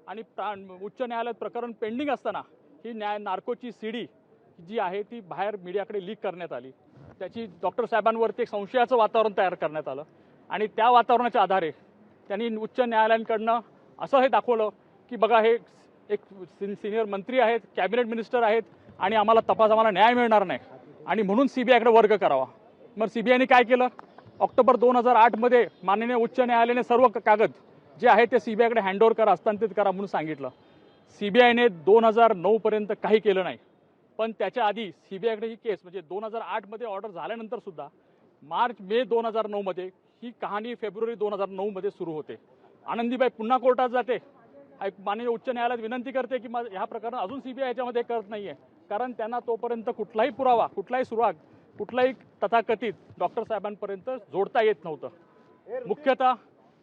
आणि उच्च न्यायालयात प्रकरण पेंडिंग असताना ही नार्कोची सीडी जी आहे ती बाहेर मीडियाकडे लीक करण्यात आली। त्याची डॉक्टर साहेबांवरती एक संशयाचं वातावरण तयार करण्यात आलं आणि त्या वातावरणाच्या आधारे त्यांनी उच्च न्यायालयांकडनं असं हे दाखवलं की बघा हे एक सिनियर मंत्री आहेत, कॅबिनेट मिनिस्टर आहेत आणि आम्हाला न्याय मिळणार नाही आणि म्हणून सीबीआयकडे वर्ग करावा। मग सीबीआयने काय केलं? ऑक्टोबर 2008 मध्ये माननीय उच्च न्यायालयाने सर्व कागद जे आहे ते सीबीआयकडे हँडओव्हर करा, हस्तांतरित करा म्हणून सांगितलं। सीबीआयने 2009 पर्यंत काही केलं नाही, पण त्याच्या आधी सीबीआयकडे ही केस म्हणजे 2008 मध्ये ऑर्डर झाल्यानंतर सुद्धा मे 2009 मध्ये ही कहाणी फेब्रुवारी 2009 मध्ये सुरू होते। आनंदीबाई पुन्हा कोर्टात जाते, माननीय उच्च न्यायालयात विनंती करते की ह्या प्रकरण अजून सीबीआय याच्यामध्ये करत नाहीये, कारण त्यांना तोपर्यंत कुठलाही पुरावा, कुठलाही सुराग, कुठलाही तथाकथित डॉक्टर साहेबांपर्यंत जोडता येत नव्हतं। मुख्यतः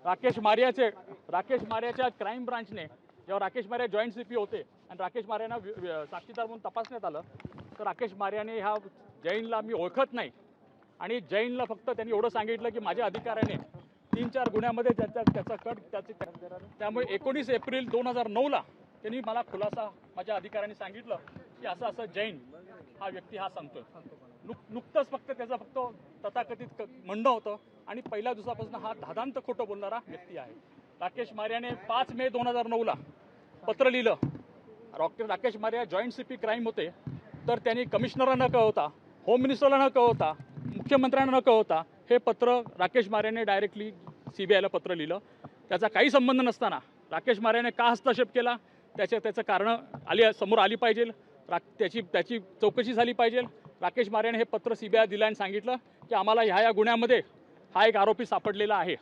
राकेश मारियाच्या क्राईम ब्रांचने जेव्हा राकेश मारिया जॉईंट सीपी होते आणि राकेश मारियांना साक्षीदार म्हणून तपासण्यात आलं, तर राकेश मारियाने ह्या जैनला मी ओळखत नाही आणि जैनला फक्त त्यांनी एवढं सांगितलं की माझ्या अधिकाऱ्याने 3-4 गुन्ह्यामध्ये त्याचा कट त्यामुळे 19 एप्रिल 2009ला त्यांनी मला खुलासा माझ्या अधिकाऱ्यांनी सांगितलं की असं जैन हा व्यक्ती हा सांगतोय। नुकतंच फक्त त्याचा तथाकथित म्हणणं होतं आणि पहिल्या दिवसापासून हा धादांत खोटं बोलणारा व्यक्ती आहे। राकेश मारियाने 5 मे 2009ला पत्र लिहिलं। Rakesh Maria joint CP crime होते, तर त्यांनी कमिशनरला न कळवता, होम मिनिस्टरला न कळवता, मुख्यमंत्र्यांना न कळवता हे पत्र राकेश मारियाने डायरेक्टली सीबीआयला पत्र लिहिलं। त्याचा काही संबंध नसताना राकेश मारियाने का हस्तक्षेप केला त्याचं कारण समोर आली पाहिजे, त्याची चौकशी झाली पाहिजे। राकेश मारियाने हे पत्र सीबीआय दिलं आणि सांगितलं की आम्हाला ह्या गुन्ह्यामध्ये हा एक आरोपी सापडलेला आहे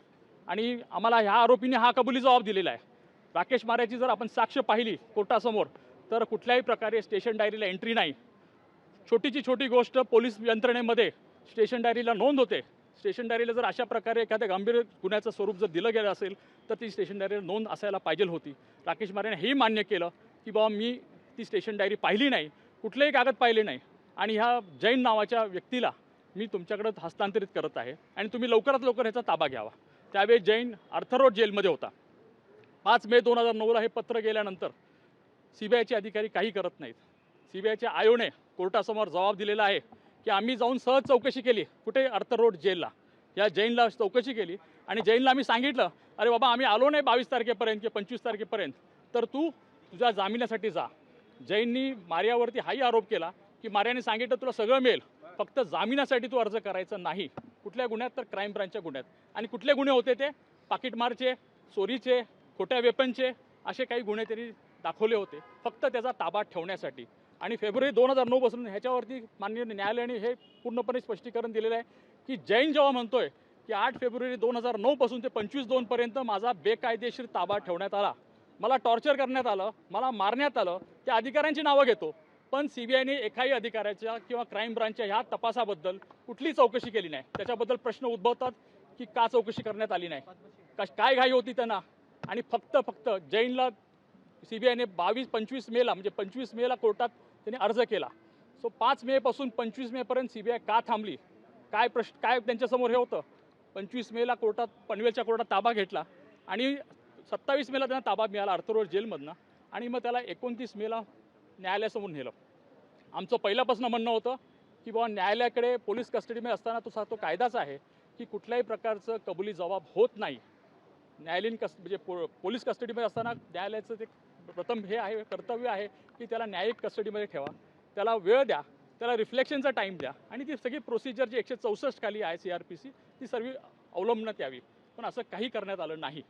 आणि आम्हाला ह्या आरोपीने हा कबुली जबाब दिलेला आहे। राकेश मारियाची जर आपण साक्ष पाहिली कोर्टासमोर तर कुठल्याही प्रकारे स्टेशन डायरीला एंट्री नाही। छोटीची छोटी गोष्ट पोलीस यंत्रणेमध्ये स्टेशन डायरीला नोंद होते। स्टेशन डायरीला जर अशा प्रकारे एखाद्या गंभीर गुन्ह्याचं स्वरूप जर दिलं गेलं असेल तर ती स्टेशन डायरीला नोंद असायला पाहिजे होती। राकेश मारियाने हेही मान्य केलं की बाबा मी ती स्टेशन डायरी पाहिली नाही, कुठलेही कागद पाहिले नाही आणि ह्या जैन नावाच्या व्यक्तीला मी तुमच्याकडे हस्तांतरित करत आहे आणि तुम्ही लवकरात लवकर ह्याचा ताबा घ्यावा। त्यावेळी जैन आर्थर रोड जेलमध्ये होता। 5 मे 2009ला हे पत्र गेल्यानंतर सीबीआयचे अधिकारी काही करत नाहीत। सीबीआयच्या आयोने कोर्टासमोर जबाब दिलेला आहे की आम्ही जाऊन सहज चौकशी केली, कुठे आर्थर रोड जेलला, या जैनला चौकशी केली आणि जैनला आम्ही सांगितलं अरे बाबा आम्ही आलो नाही 22 तारखेपर्यंत किंवा 25 तारखेपर्यंत, तर तू तुझ्या जामिनासाठी जा। जैननी मारियावरती हाही आरोप केला की मारियाने सांगितलं तुला सगळं मिळेल, फक्त जामिनासाठी तू अर्ज करायचा नाही। कुठल्या गुन्ह्यात? तर क्राईम ब्रांचच्या गुन्ह्यात। आणि कुठले गुन्हे होते ते? पाकिटमारचे, चोरीचे, खोट्या वेपनचे, असे काही गुन्हे त्यांनी दाखवले होते फक्त त्याचा ताबा ठेवण्यासाठी। आणि फेब्रुवारी 2009 पासून ह्याच्यावरती माननीय न्यायालयाने हे पूर्णपणे स्पष्टीकरण दिलेलं आहे की जैन जेव्हा म्हणतोय की 8 फेब्रुवारी 2009 पासून ते 25/2 पर्यंत माझा बेकायदेशीर ताबा ठेवण्यात आला, मला टॉर्चर करण्यात आलं, मला मारण्यात आलं, त्या अधिकाऱ्यांची नावं घेतो, पण सीबीआयने एकाही अधिकाऱ्याच्या किंवा क्राईम ब्रांचच्या ह्या तपासाबद्दल कुठली चौकशी केली नाही। त्याच्याबद्दल प्रश्न उद्भवतात की का चौकशी करण्यात आली नाही, काय घाई होती त्यांना। आणि फक्त जैनला सीबीआयने 25 मेला म्हणजे 25 मेला कोर्टात त्यांनी अर्ज केला। सो 5 मे पासून 25 मे पर्यंत सीबीआय का थांबली, काय त्यांच्यासमोर हे होतं? 25 मेला पनवेलच्या कोर्टात ताबा घेतला आणि 27 मेला त्यांना ताबा मिळाला आर्थर रोड जेलमधनं आणि मग त्याला 29 मेला न्यायालयासमोर नेलं। आमचं पहिल्यापासून म्हणणं होतं की बाबा न्यायालयाकडे पोलीस कस्टडीमध्ये असताना तो कायदाच आहे की कुठल्याही प्रकारचं कबुली जबाब होत नाही। न्यायालयीन म्हणजे पोलीस कस्टडीमध्ये असताना न्यायालयाचं ते प्रथम हे आहे, कर्तव्य आहे की त्याला न्यायिक कस्टडीमध्ये ठेवा, त्याला वेळ द्या, त्याला रिफ्लेक्शनचा टाईम द्या आणि ती सगळी प्रोसिजर जी 164 खाली आहे CRPC ती सर्व अवलंबण्यात यावी, पण असं काही करण्यात आलं नाही।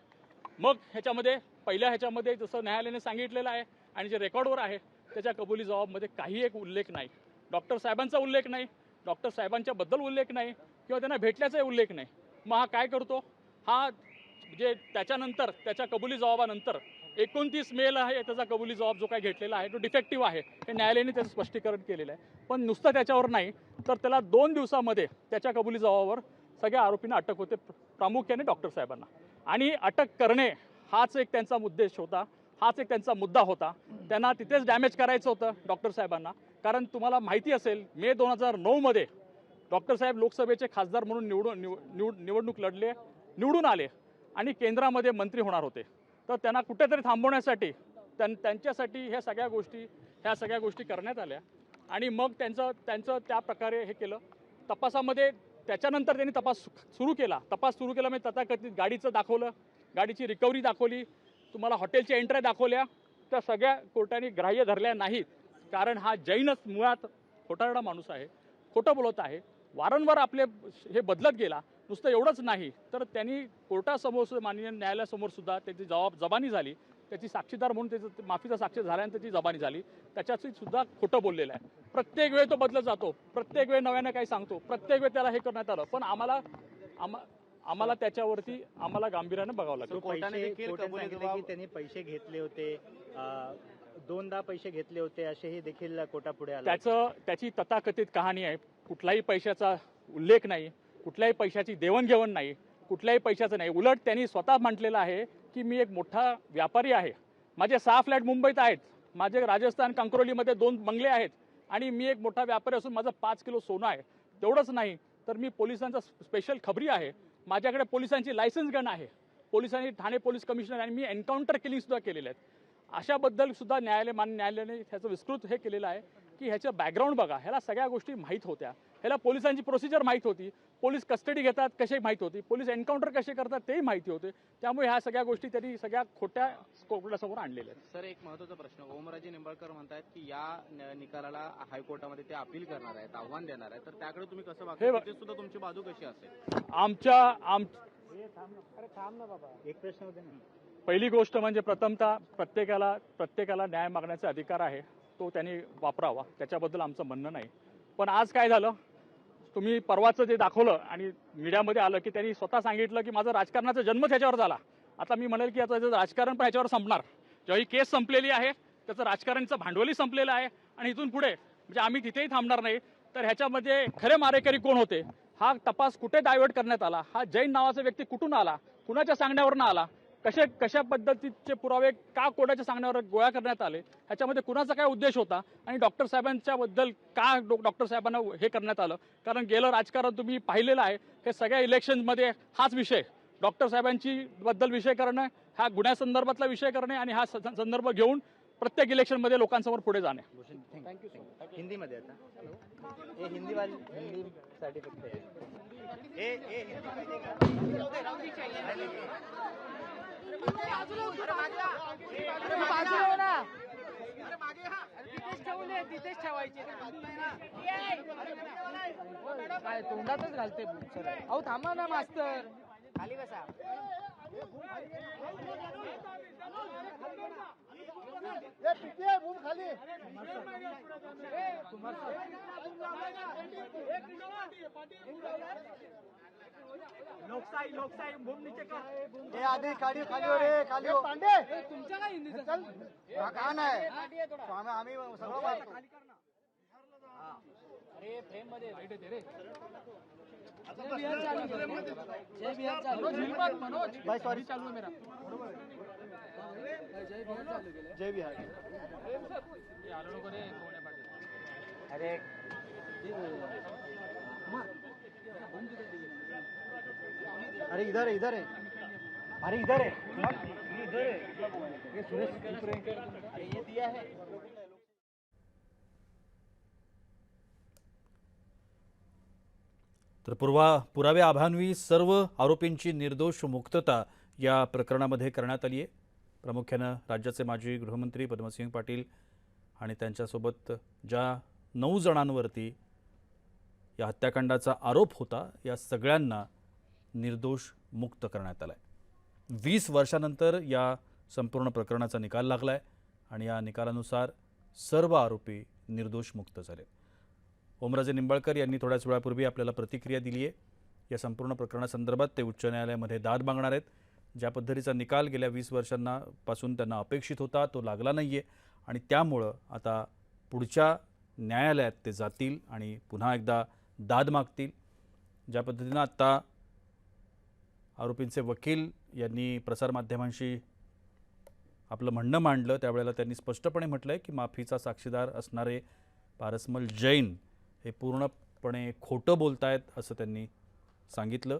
मग ह्याच्यामध्ये जसं न्यायालयाने सांगितलेलं आहे आणि जे रेकॉर्डवर आहे त्याच्या कबुली जबाबमध्ये काही एक उल्लेख नाही, डॉक्टर साहेबांचा उल्लेख नाही, डॉक्टर साहेबांच्या बद्दल उल्लेख नाही किंवा त्यांना भेटल्याचाही उल्लेख नाही। मग हा काय करतो? हा म्हणजे त्याच्यानंतर त्याच्या कबुली जबाबानंतर 29 मेला आहे त्याचा कबुली जबाब जो काय घेतलेला आहे तो डिफेक्टिव्ह आहे, हे न्यायालयाने त्याचं स्पष्टीकरण केलेलं आहे। पण नुसतं त्याच्यावर नाही तर त्याला 2 दिवसामध्ये त्याच्या कबुली जबाबावर सगळ्या आरोपींना अटक होते, प्रामुख्याने डॉक्टर साहेबांना। आणि अटक करणे हाच एक त्यांचा उद्देश होता, हाच एक त्यांचा मुद्दा होता। त्यांना तिथेच डॅमेज करायचं होतं डॉक्टर साहेबांना, कारण तुम्हाला माहिती असेल मे 2009 मध्ये डॉक्टर साहेब लोकसभेचे खासदार म्हणून निवडणूक लढले, निवडून आले आणि केंद्रामध्ये मंत्री होणार होते। तर त्यांना कुठेतरी थांबवण्यासाठी त्यांच्यासाठी ह्या सगळ्या गोष्टी करण्यात आल्या आणि मग त्यांचं त्या प्रकारे हे केलं. तपासामध्ये त्याच्यानंतर त्यांनी तपास सुरू केला म्हणजे तथाकथित गाडीचं दाखवलं, गाडीची रिकव्हरी दाखवली, तुम्हाला हॉटेलच्या एंट्र्या दाखवल्या, त्या सगळ्या कोर्टाने ग्राह्य धरल्या नाहीत. कारण हा जैनच मुळात खोटारडा माणूस आहे, खोटं बोलत आहे, वारंवार आपले हे बदलत गेला. नुसतं एवढंच नाही तर त्यांनी कोर्टासमोर माननीय न्यायालयासमोर सुद्धा त्याची जबानी झाली, त्याची साक्षीदार म्हणून त्याचं माफीचा साक्षी झाल्यानंतर त्याची जबानी झाली, त्याच्याशी सुद्धा खोटं बोललेलं आहे. प्रत्येक वेळ तो बदलत जातो, प्रत्येक वेळ नव्यानं काही सांगतो, प्रत्येक वेळ त्याला हे करण्यात आलं. पण आम्हाला त्याच्यावरती गांभीर्यानं बघावं लागतं. त्यांनी पैसे घेतले होते, दोनदा पैसे घेतले होते असेही देखील कोर्टापुढे आले. त्याची तथाकथित कहाणी आहे. कुठलाही पैशाचा उल्लेख नाही, कुठल्याही पैशाची देवाणघेवाण नाही, कुठल्याही पैशाचं नाही. उलट त्यांनी स्वतः म्हटलेलं आहे की मी एक मोठा व्यापारी आहे, माझे 6 फ्लॅट मुंबईत आहेत, माझे राजस्थान कंक्रोलीमध्ये 2 बंगले आहेत आणि मी एक मोठा व्यापारी असून माझं 5 किलो सोनं आहे. तेवढंच नाही तर मी पोलिसांचा स्पेशल खबरी आहे, माझ्याकडे पोलिसांची लायसन्स गन आहे, पोलिसांनी ठाणे पोलीस कमिशनर आणि मी एन्काउंटर किलिंग सुद्धा केलेले आहेत. अशाबद्दल सुद्धा मान्य न्यायालयाने ह्याचं विस्तृत हे केलेलं आहे की ह्याचं बॅकग्राऊंड बघा, ह्याला सगळ्या गोष्टी माहीत होत्या, ह्याला पोलिसांची प्रोसिजर माहीत होती, पोलीस कस्टडी घेतात कशी माहीत होती, पोलीस एन्काउंटर कसे करतात तेही माहिती होते. त्यामुळे ह्या सगळ्या गोष्टी त्यांनी सगळ्या खोट्या कोर्टासमोर आणलेल्या आहेत. सर, एक महत्त्वाचा प्रश्न, ओमराजे निंबाळकर म्हणतात की या निकालाला हायकोर्टामध्ये ते अपील करणार आहेत, आव्हान देणार आहे, तर त्याकडे तुम्ही कसं बघता? ते सुद्धा तुमची बाजू कशी असेल? एक प्रश्न होते ना. पहिली गोष्ट म्हणजे प्रथमतः प्रत्येकाला न्याय मागण्याचा अधिकार आहे, तो त्यांनी वापरावा, त्याच्याबद्दल आमचं म्हणणं नाही. पण आज काय झालं, तुम्ही परवाचं जे दाखवलं आणि मीडियामध्ये आलं की त्यांनी स्वतः सांगितलं की माझं राजकारणाचा जन्म त्याच्यावर झाला. आता मी म्हणेल की आता राजकारण पण ह्याच्यावर संपणार. जेव्हा ही केस संपलेली आहे, त्याचं राजकारणचं भांडवली संपलेलं आहे आणि इथून पुढे म्हणजे आम्ही तिथेही थांबणार नाही. तर ह्याच्यामध्ये खरे मारेकरी कोण होते, हा तपास कुठे डायव्हर्ट करण्यात आला, हा जैन नावाचा व्यक्ती कुठून आला, कुणाच्या सांगण्यावरनं आला, कशा पद्धतीचे पुरावे का कोर्टाच्या सांगण्यावर गोळा करण्यात आले, ह्याच्यामध्ये कुणाचा काय उद्देश होता आणि डॉक्टर साहेबांच्या बद्दल का डॉक्टर साहेबांना हे करण्यात आलं. कारण गेलं राजकारण तुम्ही पाहिलेलं आहे, हे सगळ्या इलेक्शनमध्ये हाच विषय, डॉक्टर साहेबांची बद्दल विषय करणं, हा गुन्ह्यासंदर्भातला विषय करणे आणि हा संदर्भ घेऊन प्रत्येक इलेक्शनमध्ये लोकांसमोर पुढे जाणे. Thank you sir. हिंदीमध्ये आता हे हिंदी सर्टिफिकेट तिथेच ठेवायचे काय तोंडातच घालते. अहो थांबा ना मास्तर, खाली बसा. लोकशाही भूम नीचे कर. हे आधी खाली हो रे, खाली हो. पांडे तुमच्या काय हिंदी चल का नाही आम्ही सगळं पाहतो. अरे फ्रेम मध्ये राईट आहे रे. जय बिहार चालू केलं. मनोज भाई सॉरी चालू आहे मेरा. जय बिहार चालू केलं. जय बिहार. आलो नको रे, कोण आहे पाटील. अरे अरे इधर है, इधर है, अरे इधर है, इधर है. ये सुरेश अरे ये दिया है. तर पुरावे अभावी सर्व आरोपींची निर्दोष मुक्तता या प्रकरणामध्ये करण्यात आली आहे. प्रामुख्यानं राज्याचे माजी गृहमंत्री पद्मसिंह पाटील आणि त्यांच्यासोबत ज्या 9 जणांवरती या हत्याकांडाचा आरोप होता, या सगळ्यांना निर्दोष मुक्त करण्यात आला आहे. 20 वर्षानंतर या संपूर्ण प्रकरणाचा निकाल लागला आहे आणि या निकालानुसार सर्व आरोपी निर्दोष मुक्त झाले. ओमराजे निंबाळकर यांनी थोड्याच वेळापूर्वी आपल्याला प्रतिक्रिया दिली आहे. या संपूर्ण प्रकरणासंदर्भात ते उच्च न्यायालयामध्ये दाद मागणार आहेत. ज्या पद्धतीचा निकाल गेल्या 20 वर्षांपासून त्यांना अपेक्षित होता तो लागला नाही आहे आणि त्यामुळं आता पुढच्या न्यायालयात ते जातील आणि पुन्हा एकदा दाद मागतील. ज्या पद्धतीनं आत्ता आरोपींचे वकील यांनी प्रसारमाध्यमांशी आपलं म्हणणं मांडलं, त्यावेळेला त्यांनी स्पष्टपणे म्हटलं आहे की माफीचा साक्षीदार असणारे पारसमल जैन हे पूर्णपणे खोटं बोलतायत असं त्यांनी सांगितलं.